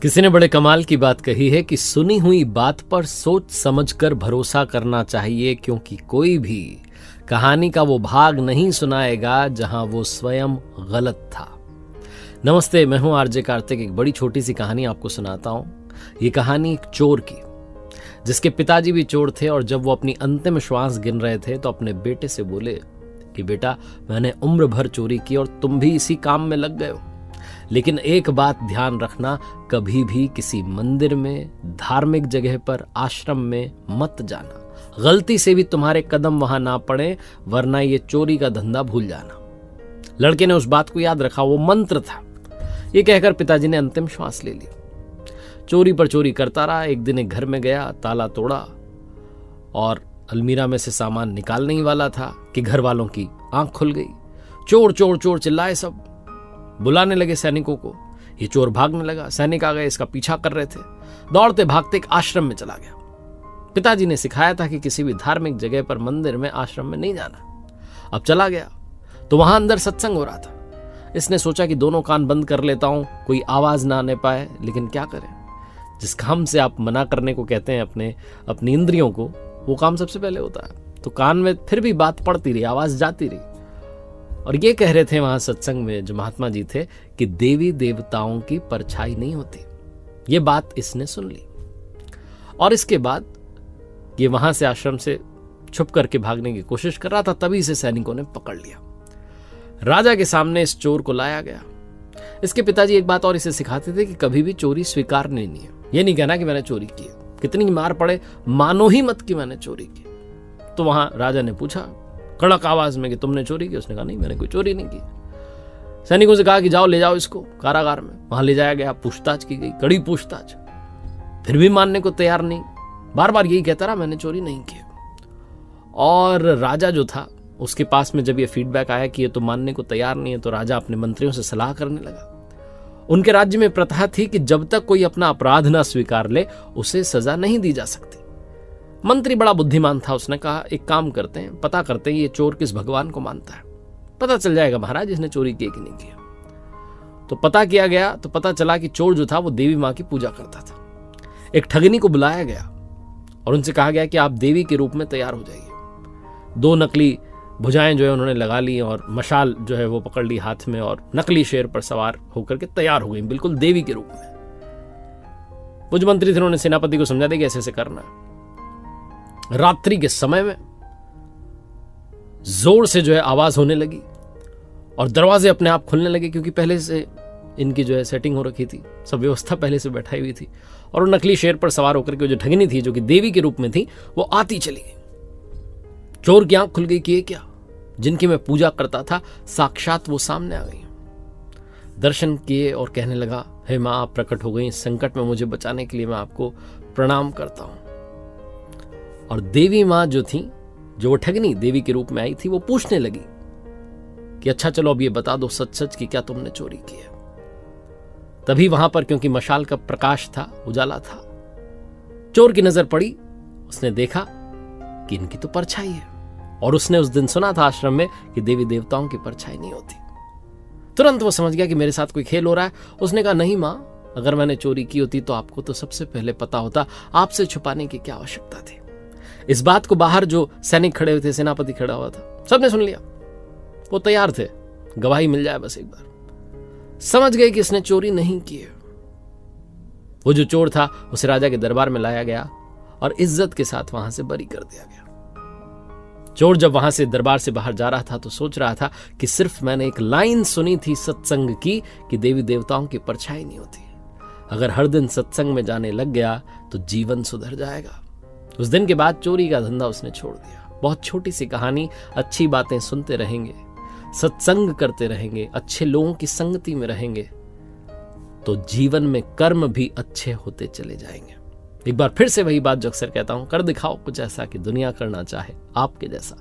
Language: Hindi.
किसी ने बड़े कमाल की बात कही है कि सुनी हुई बात पर सोच समझकर भरोसा करना चाहिए, क्योंकि कोई भी कहानी का वो भाग नहीं सुनाएगा जहां वो स्वयं गलत था। नमस्ते, मैं हूं आरजे कार्तिक। एक बड़ी छोटी सी कहानी आपको सुनाता हूं। ये कहानी एक चोर की, जिसके पिताजी भी चोर थे और जब वो अपनी अंतिम श्वास गिन रहे थे तो अपने बेटे से बोले कि बेटा, मैंने उम्र भर चोरी की और तुम भी इसी काम में लग गए हो, लेकिन एक बात ध्यान रखना, कभी भी किसी मंदिर में, धार्मिक जगह पर, आश्रम में मत जाना। गलती से भी तुम्हारे कदम वहां ना पड़े, वरना ये चोरी का धंधा भूल जाना। लड़के ने उस बात को याद रखा, वो मंत्र था। ये कहकर पिताजी ने अंतिम श्वास ले ली। चोरी पर चोरी करता रहा। एक दिन एक घर में गया, ताला तोड़ा और अलमीरा में से सामान निकालने ही वाला था कि घर वालों की आंख खुल गई। चोर चोर चोर चिल्लाए सब, बुलाने लगे सैनिकों को। ये चोर भागने लगा, सैनिक आ गए, इसका पीछा कर रहे थे। दौड़ते भागते एक आश्रम में चला गया। पिताजी ने सिखाया था कि किसी भी धार्मिक जगह पर, मंदिर में, आश्रम में नहीं जाना। अब चला गया तो वहां अंदर सत्संग हो रहा था। इसने सोचा कि दोनों कान बंद कर लेता हूं, कोई आवाज ना आने पाए, लेकिन क्या करें, जिस काम से आप मना करने को कहते हैं अपनी इंद्रियों को, वो काम सबसे पहले होता है। तो कान में फिर भी बात पड़ती रही, आवाज जाती रही। और ये कह रहे थे वहां सत्संग में जो महात्मा जी थे कि देवी देवताओं की परछाई नहीं होती। ये बात इसने सुन ली और इसके बाद ये वहां से, आश्रम से छुप करके भागने की कोशिश कर रहा था। तभी इसे सैनिकों ने पकड़ लिया। राजा के सामने इस चोर को लाया गया। इसके पिताजी एक बात और इसे सिखाते थे कि कभी भी चोरी स्वीकार नहीं है। ये नहीं कहना कि मैंने चोरी की है, कितनी मार पड़े मानो ही मत कि मैंने चोरी की। तो वहां राजा ने पूछा कड़क आवाज में कि तुमने चोरी की? उसने कहा नहीं, मैंने कोई चोरी नहीं की। सैनिकों से कहा कि जाओ, ले जाओ इसको कारागार में। वहां ले जाया गया, पूछताछ की गई, कड़ी पूछताछ। फिर भी मानने को तैयार नहीं, बार बार यही कहता रहा मैंने चोरी नहीं की। और राजा जो था, उसके पास में जब ये फीडबैक आया कि ये तो मानने को तैयार नहीं है, तो राजा अपने मंत्रियों से सलाह करने लगा। उनके राज्य में प्रथा थी कि जब तक कोई अपना अपराध ना स्वीकार ले, उसे सजा नहीं दी जा सकती। मंत्री बड़ा बुद्धिमान था। उसने कहा एक काम करते हैं, पता करते हैं ये चोर किस भगवान को मानता है। पता चल जाएगा महाराज इसने चोरी की कि नहीं किया। तो पता किया गया तो पता चला कि चोर जो था वो देवी माँ की पूजा करता था। एक ठगनी को बुलाया गया और उनसे कहा गया कि आप देवी के रूप में तैयार हो जाइए। 2 नकली भुजाएं जो है उन्होंने लगा ली और मशाल जो है वो पकड़ ली हाथ में, और नकली शेर पर सवार होकर के तैयार हो गई, बिल्कुल देवी के रूप में। कुछ मंत्री थे, उन्होंने सेनापति को समझा दिया कि ऐसे ऐसे करना है। रात्रि के समय में जोर से जो है आवाज होने लगी और दरवाजे अपने आप खुलने लगे, क्योंकि पहले से इनकी जो है सेटिंग हो रखी थी, सब व्यवस्था पहले से बैठाई हुई थी। और वो नकली शेर पर सवार होकर के जो ठगनी थी, जो कि देवी के रूप में थी, वो आती चली गई। चोर की आंख खुल गई कि ये क्या, जिनकी मैं पूजा करता था साक्षात वो सामने आ गई। दर्शन किए और कहने लगा, हे मां, आप प्रकट हो गई, इस संकट में मुझे बचाने के लिए मैं आपको प्रणाम करता हूं। और देवी मां जो थी, जो वो ठगनी देवी के रूप में आई थी, वो पूछने लगी कि अच्छा चलो अब ये बता दो सच सच कि क्या तुमने चोरी की है। तभी वहां पर, क्योंकि मशाल का प्रकाश था, उजाला था, चोर की नजर पड़ी। उसने देखा कि इनकी तो परछाई है, और उसने उस दिन सुना था आश्रम में कि देवी देवताओं की परछाई नहीं होती। तुरंत वो समझ गया कि मेरे साथ कोई खेल हो रहा है। उसने कहा नहीं मां, अगर मैंने चोरी की होती तो आपको तो सबसे पहले पता होता, आपसे छुपाने की क्या आवश्यकता थी। इस बात को बाहर जो सैनिक खड़े हुए थे, सेनापति खड़ा हुआ था, सबने सुन लिया। वो तैयार थे, गवाही मिल जाए बस एक बार। समझ गए कि इसने चोरी नहीं की है। वो जो चोर था उसे राजा के दरबार में लाया गया और इज्जत के साथ वहां से बरी कर दिया गया। चोर जब वहां से दरबार से बाहर जा रहा था तो सोच रहा था कि सिर्फ मैंने एक लाइन सुनी थी सत्संग की कि देवी देवताओं की परछाई नहीं होती। अगर हर दिन सत्संग में जाने लग गया तो जीवन सुधर जाएगा। उस दिन के बाद चोरी का धंधा उसने छोड़ दिया। बहुत छोटी सी कहानी, अच्छी बातें सुनते रहेंगे, सत्संग करते रहेंगे, अच्छे लोगों की संगति में रहेंगे, तो जीवन में कर्म भी अच्छे होते चले जाएंगे। एक बार फिर से वही बात जो अक्सर कहता हूं, कर दिखाओ कुछ ऐसा कि दुनिया करना चाहे आपके जैसा।